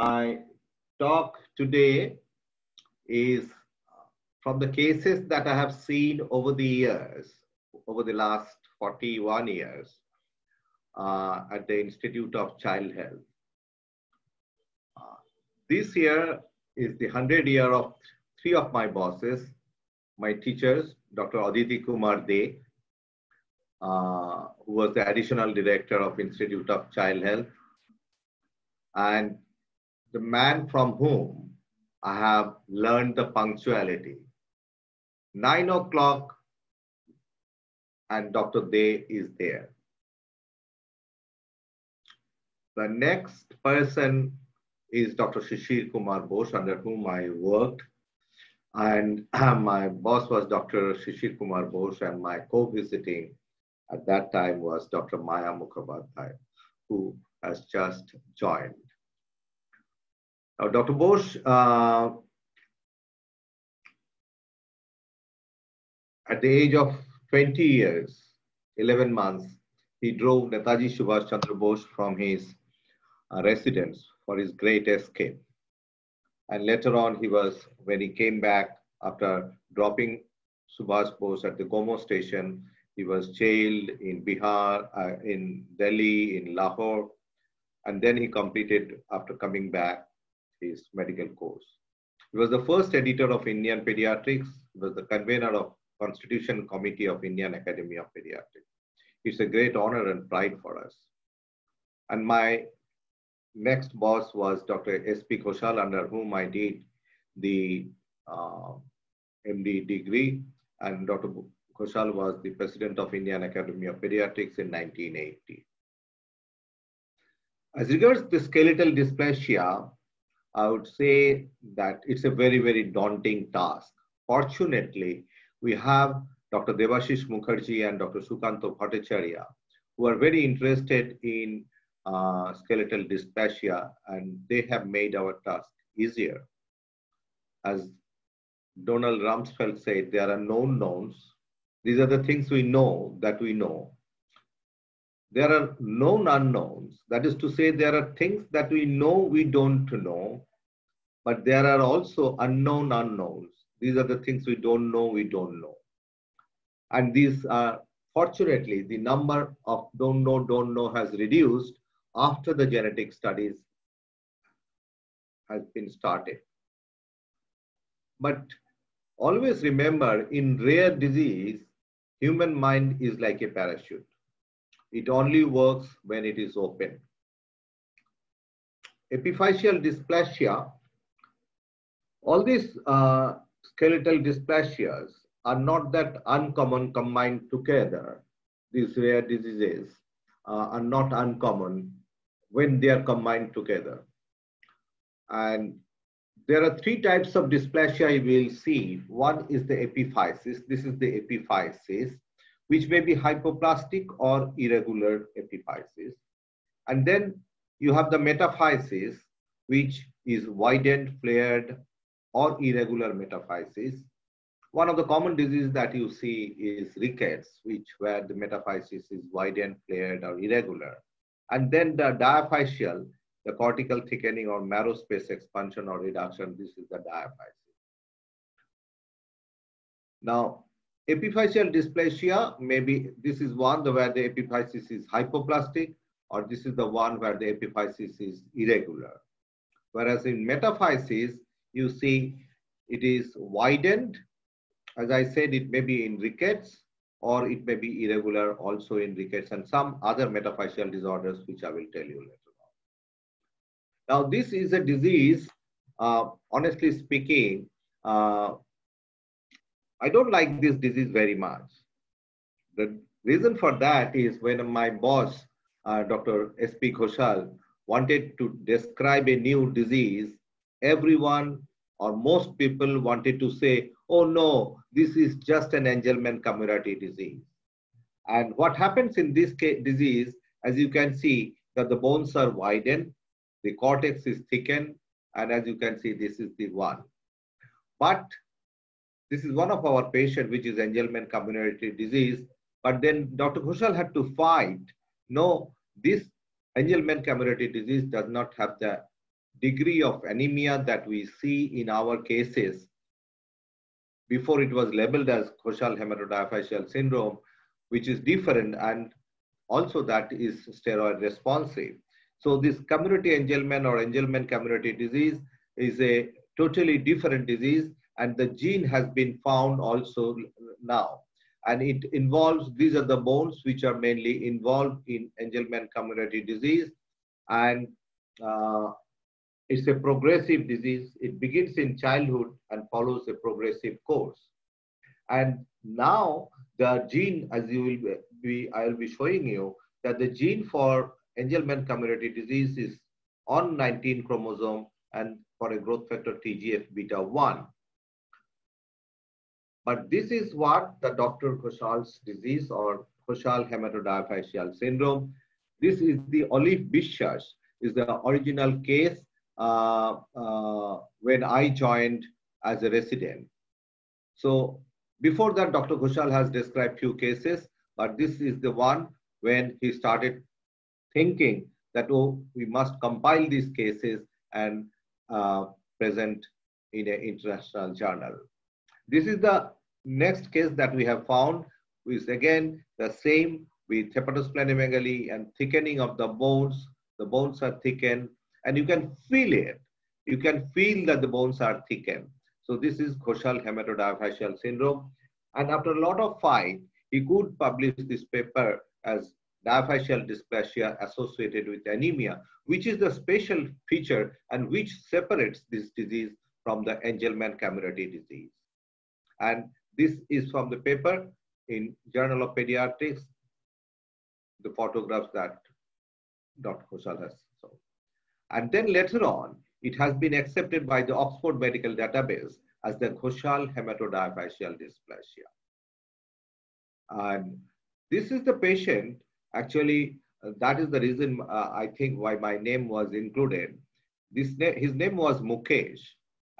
My talk today is from the cases that I have seen over the years, over the last 41 years at the Institute of Child Health. This year is the 100th year of three of my bosses, my teachers, Dr. Aditi Kumar De, who was the additional director of Institute of Child Health, and the man from whom I have learned the punctuality. 9 o'clock and Dr. De is there. The next person is Dr. Shishir Kumar Bose, under whom I worked. And my boss was Dr. Shishir Kumar Bose, and my co-visiting at that time was Dr. Maya Mukhopadhyay, who has just joined. Now, Dr. Bose, at the age of 20 years, 11 months, he drove Netaji Subhash Chandra Bose from his residence for his great escape. And later on, when he came back after dropping Subhash Bose at the Gomo station, he was jailed in Bihar, in Delhi, in Lahore. And then he completed, after coming back, his medical course. He was the first editor of Indian Pediatrics. He was the convener of Constitution Committee of Indian Academy of Pediatrics. It's a great honor and pride for us. And my next boss was Dr. S.P. Ghoshal, under whom I did the MD degree. And Dr. Ghoshal was the president of Indian Academy of Pediatrics in 1980. As regards the skeletal dysplasia, I would say that it's a very, very daunting task. Fortunately, we have Dr. Debashish Mukherjee and Dr. Sukanto Bhattacharya, who are very interested in skeletal dysplasia, and they have made our task easier. As Donald Rumsfeld said, there are known knowns. These are the things we know that we know. There are known unknowns. That is to say, there are things that we know we don't know, but there are also unknown unknowns. These are the things we don't know. And these are, fortunately, the number of don't know has reduced after the genetic studies has been started. But always remember, in rare disease, human mind is like a parachute. It only works when it is open. Epiphyseal dysplasia, all these skeletal dysplasias are not that uncommon combined together. These rare diseases are not uncommon when they are combined together. And there are three types of dysplasia you will see. One is the epiphysis. This is the epiphysis, which may be hypoplastic or irregular epiphysis. And then you have the metaphysis, which is widened, flared, or irregular metaphysis. One of the common diseases that you see is rickets, where the metaphysis is widened, flared, or irregular. And then the diaphyseal, the cortical thickening or marrow space expansion or reduction, this is the diaphysis. Now, epiphyseal dysplasia, maybe this is one where the epiphysis is hypoplastic, or this is the one where the epiphysis is irregular. Whereas in metaphysis, you see it is widened. As I said, it may be in rickets, or it may be irregular also in rickets, and some other metaphyseal disorders, which I will tell you later on. Now, this is a disease, honestly speaking, I don't like this disease very much. The reason for that is when my boss, Dr. S.P. Ghoshal, wanted to describe a new disease, everyone or most people wanted to say, oh no, this is just an Angelman-Camurati disease. And what happens in this disease, as you can see, that the bones are widened, the cortex is thickened, and as you can see, this is the one. But this is one of our patients, which is Angelman-Camurati disease. But then Dr. Ghoshal had to fight, no, this Angelman-Camurati disease does not have the degree of anemia that we see in our cases before it was labeled as Koshal hematodiaphyseal syndrome, which is different, and also that is steroid responsive. So this community Angelman or Angelman community disease is a totally different disease, and the gene has been found also now. And it involves, these are the bones which are mainly involved in Angelman community disease. And it's a progressive disease. It begins in childhood and follows a progressive course. And now the gene, as I will be showing you, that the gene for Angelman community disease is on 19 chromosome and for a growth factor TGF beta 1. But this is what the Dr. Koshal's disease or Koshal hematodiaphyseal syndrome. This is the Olive Biswas, is the original case when I joined as a resident. So before that, Dr. Koshal has described few cases, but this is the one when he started thinking that, oh, we must compile these cases and present in an international journal. This is the next case that we have found, which is again the same with hepatosplenomegaly and thickening of the bones. The bones are thickened and you can feel it. You can feel that the bones are thickened. So this is Koshal hematodiaphyseal syndrome. And after a lot of fight, he could publish this paper as diaphyseal dysplasia associated with anemia, which is the special feature and which separates this disease from the Angelman community disease. And this is from the paper in Journal of Pediatrics, the photographs that Dr. Koshal has shown. And then later on, it has been accepted by the Oxford Medical Database as the Koshal hematodiaphyseal dysplasia. And this is the patient, actually, that is the reason I think why my name was included. His name was Mukesh.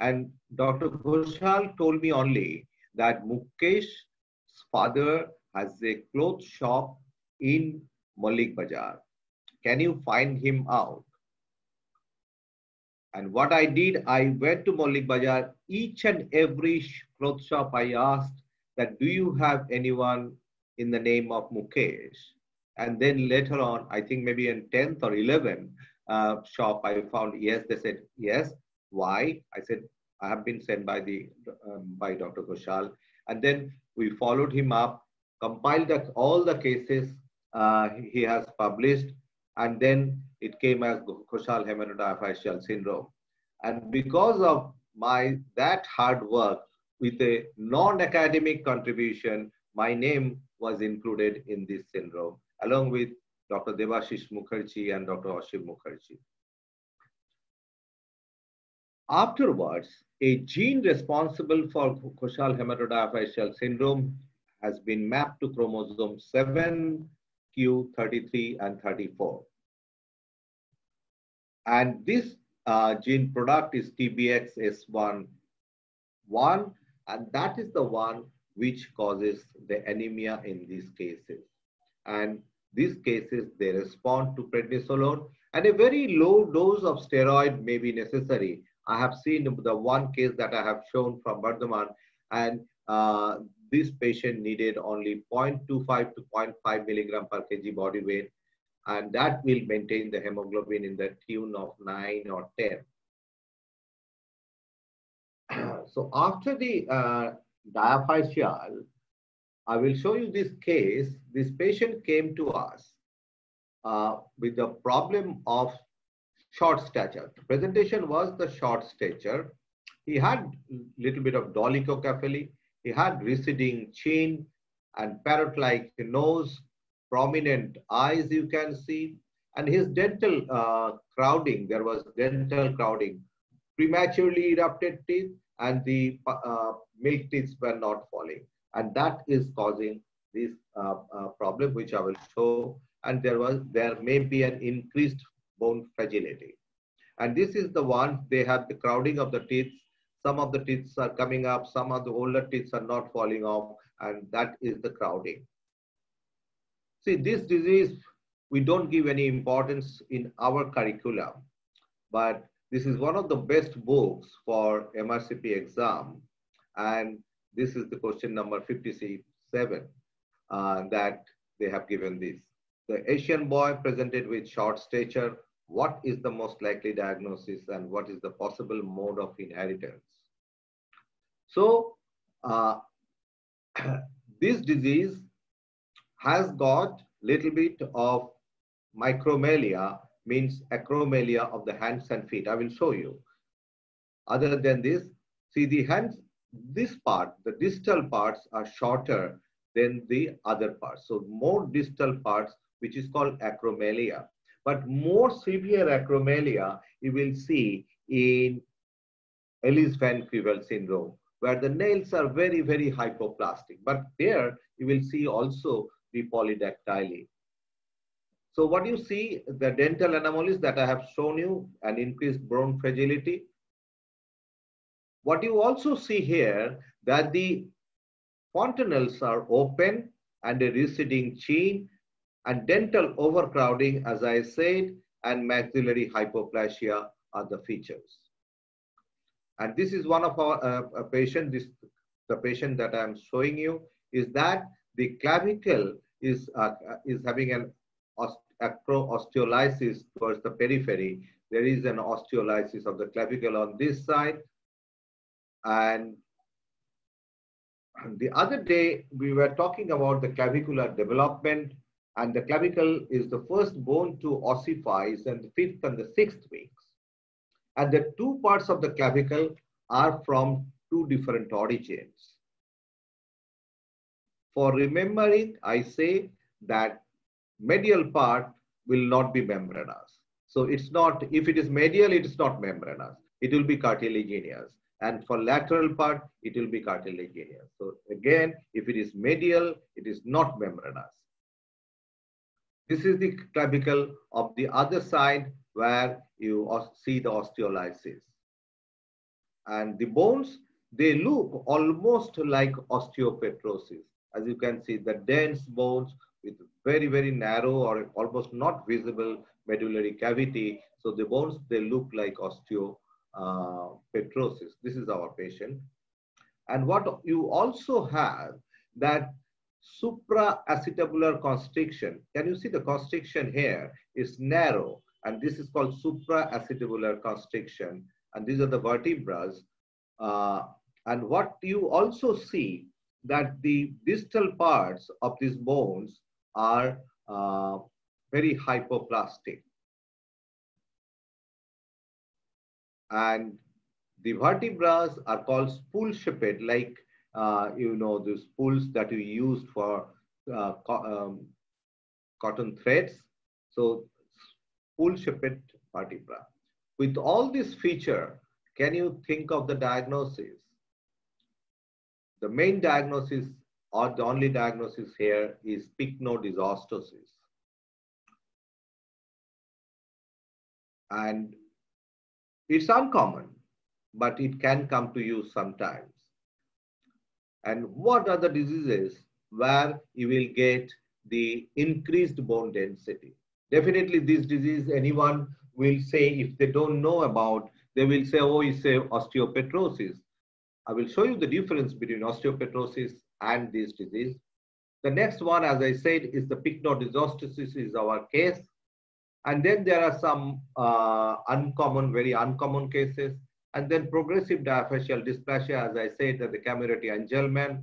And Dr. Koshal told me only that Mukesh's father has a clothes shop in Maulik Bazaar. Can you find him out? And what I did, I went to Maulik Bazaar. Each and every clothes shop I asked that, do you have anyone in the name of Mukesh? And then later on, I think maybe in 10th or 11th shop, I found yes. They said yes. Why? I said, I have been sent by by Dr. Koshal. And then we followed him up, compiled all the cases he has published, and then it came as Koshal hematodiaphyseal syndrome. And because of that hard work with a non-academic contribution, my name was included in this syndrome, along with Dr. Debashish Mukherjee and Dr. Ashim Mukherjee. Afterwards, a gene responsible for Koshal hematodiaphyseal syndrome has been mapped to chromosome 7, Q, 33, and 34. And this gene product is TBXS1, and that is the one which causes the anemia in these cases. And these cases, they respond to prednisolone, and a very low dose of steroid may be necessary. I have seen the one case that I have shown from Bardhaman, and this patient needed only 0.25 to 0.5 milligram per kg body weight, and that will maintain the hemoglobin in the tune of 9 or 10. So after the diaphyseal, I will show you this case. This patient came to us with the problem of short stature. The presentation was the short stature. He had little bit of dolichocephaly. He had receding chin and parrot-like nose, prominent eyes you can see, and his dental crowding, there was dental crowding, prematurely erupted teeth, and the milk teeth were not falling. And that is causing this problem, which I will show. And there may be an increased bone fragility. And this is the one, they have the crowding of the teeth. Some of the teeth are coming up, some of the older teeth are not falling off, and that is the crowding. See, this disease, we don't give any importance in our curriculum, but This is one of the best books for MRCP exam. And this is the question number 57 that they have given this. The Asian boy presented with short stature, what is the most likely diagnosis and what is the possible mode of inheritance? So this disease has got little bit of micromelia, means acromelia of the hands and feet. I will show you. Other than this, see the hands, this part, the distal parts are shorter than the other parts. So more distal parts, which is called acromelia. But more severe acromelia you will see in Ellis Van Creveld syndrome, where the nails are very, very hypoplastic. But there you will see also the polydactyly. So what you see, the dental anomalies that I have shown you, an increased bone fragility. What you also see here, that the fontanelles are open and a receding chin, and dental overcrowding, as I said, and maxillary hypoplasia are the features. And this is one of our patient, the patient that I'm showing you, is that the clavicle is having an acro-osteolysis towards the periphery. There is an osteolysis of the clavicle on this side. And the other day, we were talking about the clavicular development, and the clavicle is the first bone to ossify in the 5th and the 6th weeks. And the two parts of the clavicle are from two different origins. For remembering, I say that medial part will not be membranous. So it's not, if it is medial, it is not membranous. It will be cartilaginous. And for lateral part, it will be cartilaginous. So again, if it is medial, it is not membranous. This is the clavicle of the other side where you see the osteolysis. And the bones, they look almost like osteopetrosis. As you can see, the dense bones with very, very narrow or almost not visible medullary cavity. So the bones, they look like osteopetrosis. This is our patient. And what you also have, that supraacetabular constriction. Can you see the constriction here is narrow, and this is called supraacetabular constriction. And these are the vertebrae. And what you also see, that the distal parts of these bones are very hypoplastic. And the vertebrae are called spool-shaped, like you know, the spools that you used for cotton threads. So spool-shaped vertebra. With all this feature, can you think of the diagnosis? The main diagnosis, or the only diagnosis here, is pycnodysostoses. And it's uncommon, but it can come to you sometimes. And what are the diseases where you will get the increased bone density? Definitely this disease, anyone will say, if they don't know about, they will say, oh, it's a osteopetrosis. I will show you the difference between osteopetrosis and this disease. The next one, as I said, is the pycnodysostosis is our case. And then there are some uncommon, very uncommon cases. And then progressive diaphyseal dysplasia, as I said, that the Camurati Angelman,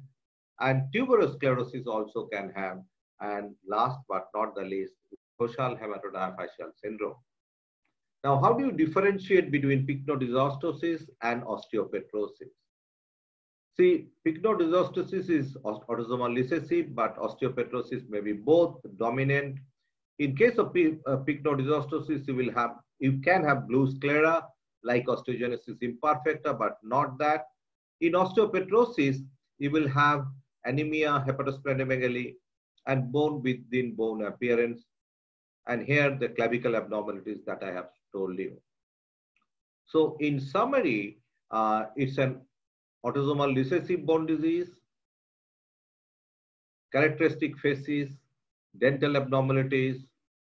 and tuberous sclerosis also can have. And last but not the least, Koshal hematodiaphyseal syndrome. Now, how do you differentiate between pycnodysostosis and osteopetrosis? See, pycnodysostosis is autosomal recessive, but osteopetrosis may be both dominant. In case of pycnodysostosis, you can have blue sclera, like osteogenesis imperfecta, but not that. In osteopetrosis, you will have anemia, hepatosplenomegaly, and bone within bone appearance. And here the clavicle abnormalities that I have told you. So in summary, it's an autosomal recessive bone disease, characteristic faces, dental abnormalities,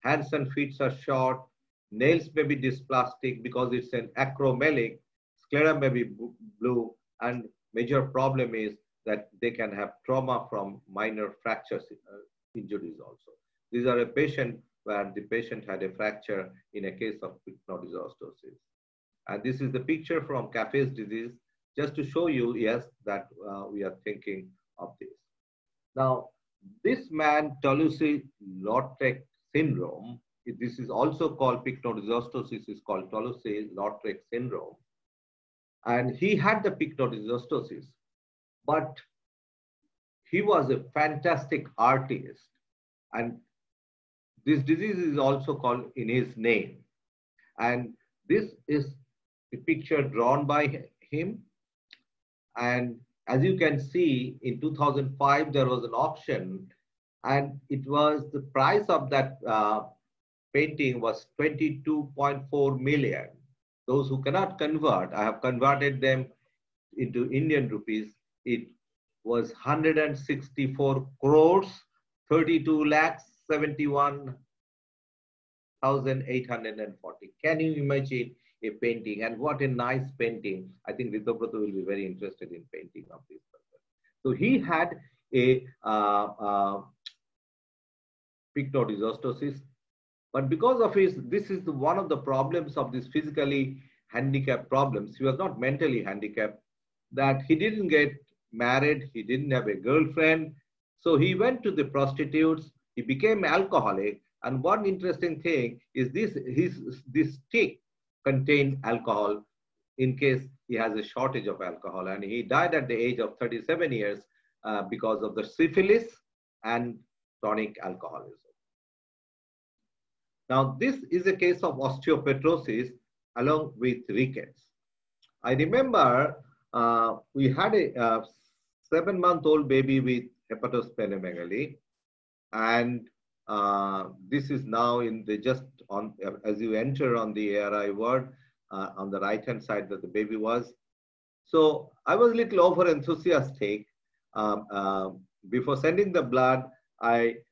hands and feet are short, Nails may be dysplastic because it's an acromelic. Sclera may be blue, and major problem is that they can have trauma from minor fractures, injuries also. These are a patient where the patient had a fracture in a case of pycnodysostoses. And this is the picture from Caffey's disease, just to show you, yes, that we are thinking of this. Now, this man, Toulouse-Lautrec syndrome, this is also called pycnodysostosis, is called Toulouse-Lautrec syndrome. And he had the pycnodysostosis, but he was a fantastic artist. And this disease is also called in his name. And this is a picture drawn by him. And as you can see, in 2005, there was an auction, and it was the price of that painting was 22.4 million. Those who cannot convert, I have converted them into Indian rupees. It was 164 crores, 32 lakhs, 71,840. Can you imagine a painting? And what a nice painting. I think Ritobrata will be very interested in painting of this person. So he had a pycnodysostosis, but because of his, this is one of the problems of this physically handicapped problems. He was not mentally handicapped, that he didn't get married, he didn't have a girlfriend. So he went to the prostitutes, he became alcoholic. And one interesting thing is this stick contained alcohol in case he has a shortage of alcohol. And he died at the age of 37 years because of the syphilis and chronic alcoholism. Now, this is a case of osteopetrosis along with rickets. I remember we had a 7-month-old baby with hepatosplenomegaly, and this is now in the just on as you enter on the ARI ward on the right-hand side that the baby was. So I was a little over enthusiastic. Before sending the blood, I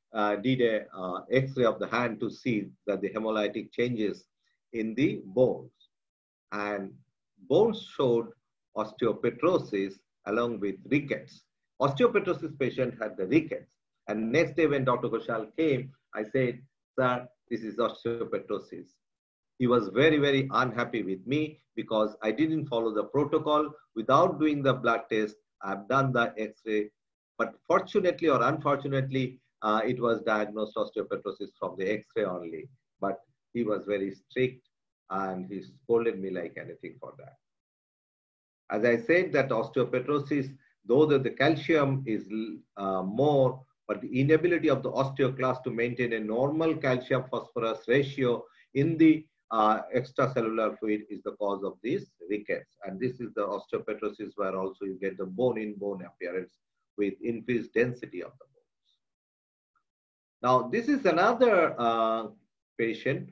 did a X-ray of the hand to see that the hemolytic changes in the bones, and bones showed osteopetrosis along with rickets. Osteopetrosis patient had the rickets, and next day when Dr. Ghoshal came, I said, sir, this is osteopetrosis. He was very, very unhappy with me because I didn't follow the protocol. Without doing the blood test, I've done the X-ray, but fortunately or unfortunately, it was diagnosed osteopetrosis from the X-ray only. But he was very strict and he scolded me like anything for that. As I said, that osteopetrosis, though the calcium is more, but the inability of the osteoclast to maintain a normal calcium phosphorus ratio in the extracellular fluid is the cause of these rickets. And this is the osteopetrosis where also you get the bone-in-bone appearance with increased density of the bones. Now, this is another patient.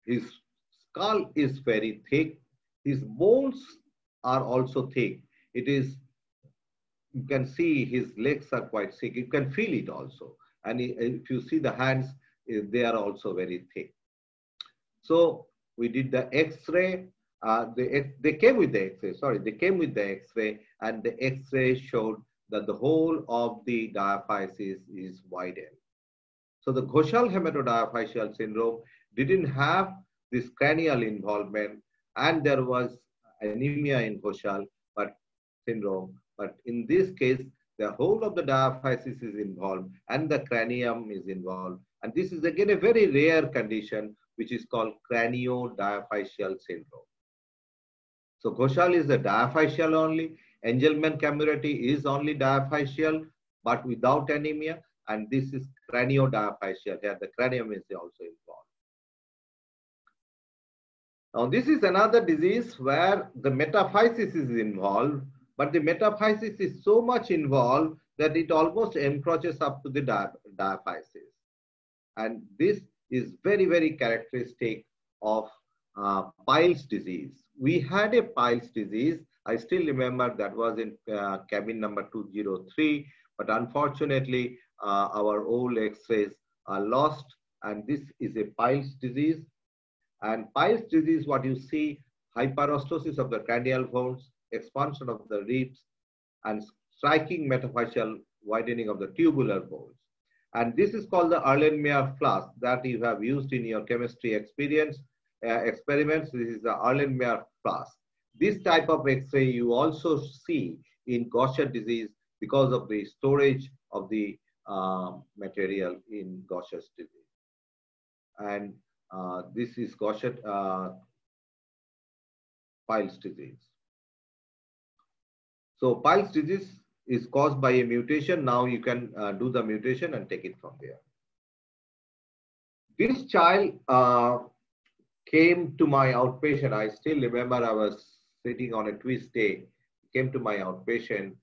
His skull is very thick. His bones are also thick. It is, you can see his legs are quite thick. You can feel it also. And if you see the hands, they are also very thick. So we did the X-ray. They came with the X-ray, sorry, they came with the X-ray, and the X-ray showed that the whole of the diaphysis is widened. So the Ghoshal hematodiaphyseal syndrome didn't have this cranial involvement, and there was anemia in Ghoshal syndrome. But in this case, the whole of the diaphysis is involved and the cranium is involved. And this is again a very rare condition, which is called craniodiaphyseal syndrome. So Ghoshal is a diaphyseal only. Angelman Camurati is only diaphyseal, but without anemia. And this is craniodiaphyseal. Here the cranium is also involved. Now this is another disease where the metaphysis is involved, but the metaphysis is so much involved that it almost encroaches up to the diaphysis. And this is very, very characteristic of Piles disease. We had a Piles disease. I still remember that was in cabin number 203, but unfortunately, our old X-rays are lost, and this is a Pile's disease. And Pile's disease, what you see, hyperostosis of the cranial bones, expansion of the ribs, and striking metaphyseal widening of the tubular bones. And this is called the Erlenmeyer flask that you have used in your chemistry experiments. This is the Erlenmeyer flask. This type of X-ray you also see in Gaucher disease because of the storage of the material in Gaucher's disease. And this is Gaucher Pile's disease. So Pile's disease is caused by a mutation. Now you can do the mutation and take it from there. This child came to my outpatient. I still remember I was sitting on a twist day, came to my outpatient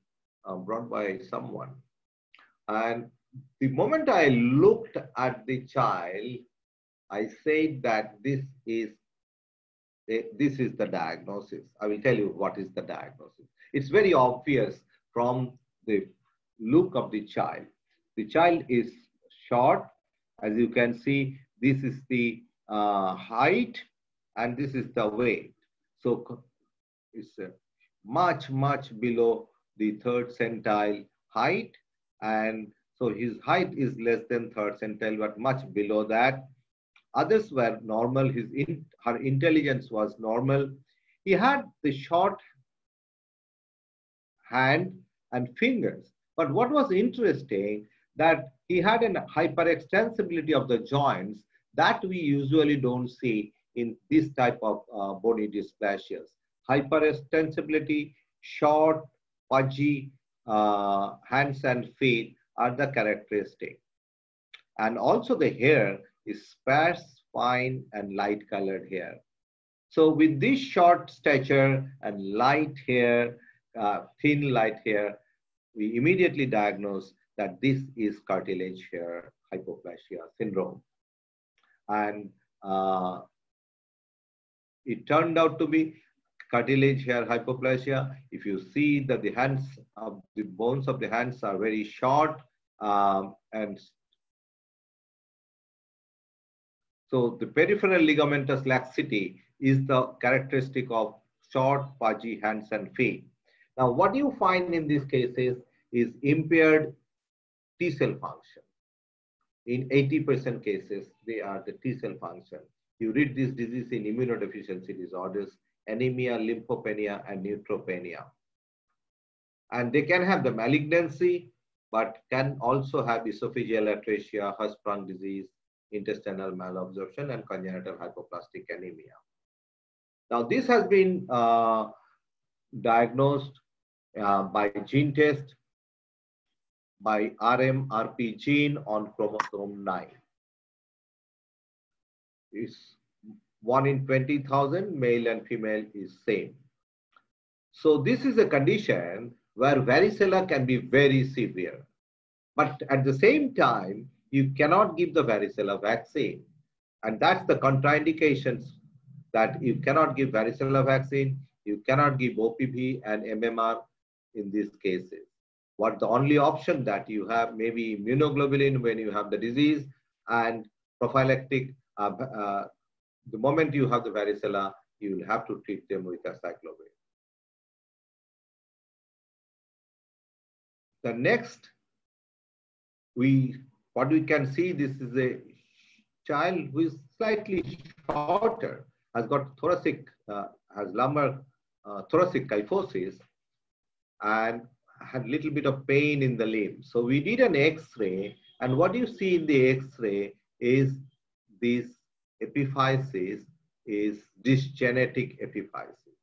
brought by someone. And the moment I looked at the child, I said that this is the diagnosis. I will tell you what is the diagnosis. It's very obvious from the look of the child. The child is short. As you can see, this is the height and this is the weight. So it's much below the third centile height. And so his height is less than third centile, but much below that. Others were normal. Her intelligence was normal. He had the short hand and fingers. But what was interesting, that he had an hyperextensibility of the joints that we usually don't see in this type of bony dysplasias. Hyperextensibility, short, pudgy hands and feet are the characteristic. And also the hair is sparse, fine, and light colored hair. So with this short stature and light hair, thin light hair, we immediately diagnose that this is cartilage hair hypoplasia syndrome. And it turned out to be cartilage hair hypoplasia. If you see that the hands, the bones of the hands are very short, and so the peripheral ligamentous laxity is the characteristic of short, pudgy hands and feet. Now, what you find in these cases is impaired T cell function. In 80% cases, they are the T cell function. You read this disease in immunodeficiency disorders, anemia, lymphopenia, and neutropenia. And they can have the malignancy, but can also have esophageal atresia, Hirschsprung disease, intestinal malabsorption, and congenital hypoplastic anemia. Now, this has been diagnosed by gene test by RMRP gene on chromosome 9. It's 1 in 20,000, male and female is same. So this is a condition where varicella can be very severe. But at the same time, you cannot give the varicella vaccine. And that's the contraindications, that you cannot give varicella vaccine, you cannot give OPV and MMR in these cases. What the only option that you have, maybe immunoglobulin when you have the disease, and prophylactic, the moment you have the varicella, you will have to treat them with acyclovir. The next, what we can see, this is a child who is slightly shorter, has got thoracic, has lumbar thoracic kyphosis, and had a little bit of pain in the limb. So we did an X-ray, and what you see in the X-ray is this epiphysis is dysgenetic epiphysis.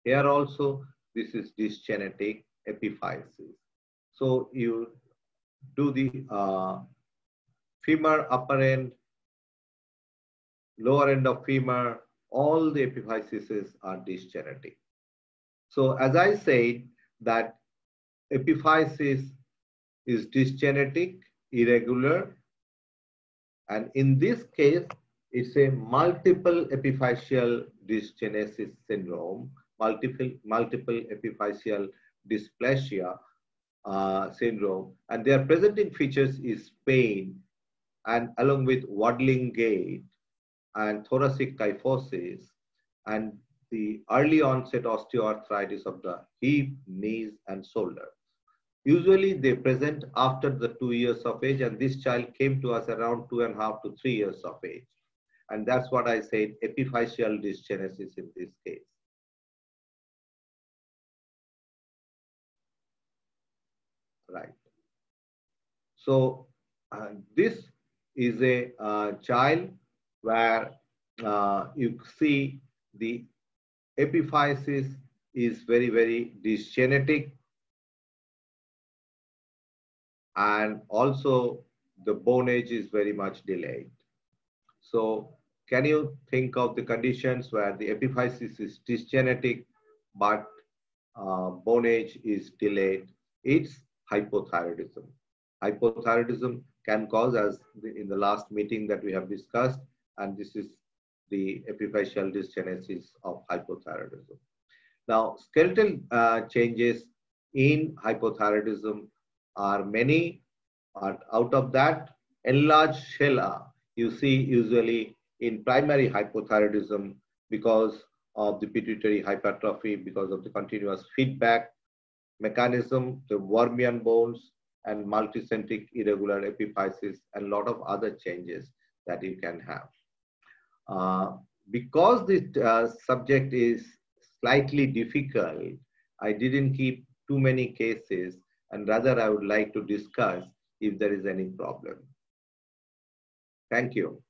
Here also, this is dysgenetic epiphysis. So you do the femur upper end, lower end of femur, all the epiphyses are dysgenetic. So as I said, that epiphysis is dysgenetic, irregular, and in this case, it's a multiple epiphyseal dysgenesis syndrome, multiple epiphyseal dysplasia syndrome, and their presenting features is pain and along with waddling gait and thoracic kyphosis and the early onset osteoarthritis of the hip, knees, and shoulder. Usually they present after the 2 years of age, and this child came to us around 2.5 to 3 years of age. And that's what I said, epiphyseal dysgenesis in this case. Right. So this is a child where you see the epiphysis is very, very dysgenetic, and also the bone age is very much delayed. So can you think of the conditions where the epiphysis is dysgenetic but bone age is delayed? It's hypothyroidism. Hypothyroidism can cause, as in the last meeting that we have discussed, and this is the epiphyseal dysgenesis of hypothyroidism. Now, skeletal changes in hypothyroidism are many, but out of that, enlarged sella you see usually in primary hypothyroidism because of the pituitary hypertrophy, because of the continuous feedback mechanism, the Wormian bones, and multicentric irregular epiphysis, and a lot of other changes that you can have. Because this subject is slightly difficult, I didn't keep too many cases, and rather I would like to discuss if there is any problem. Thank you.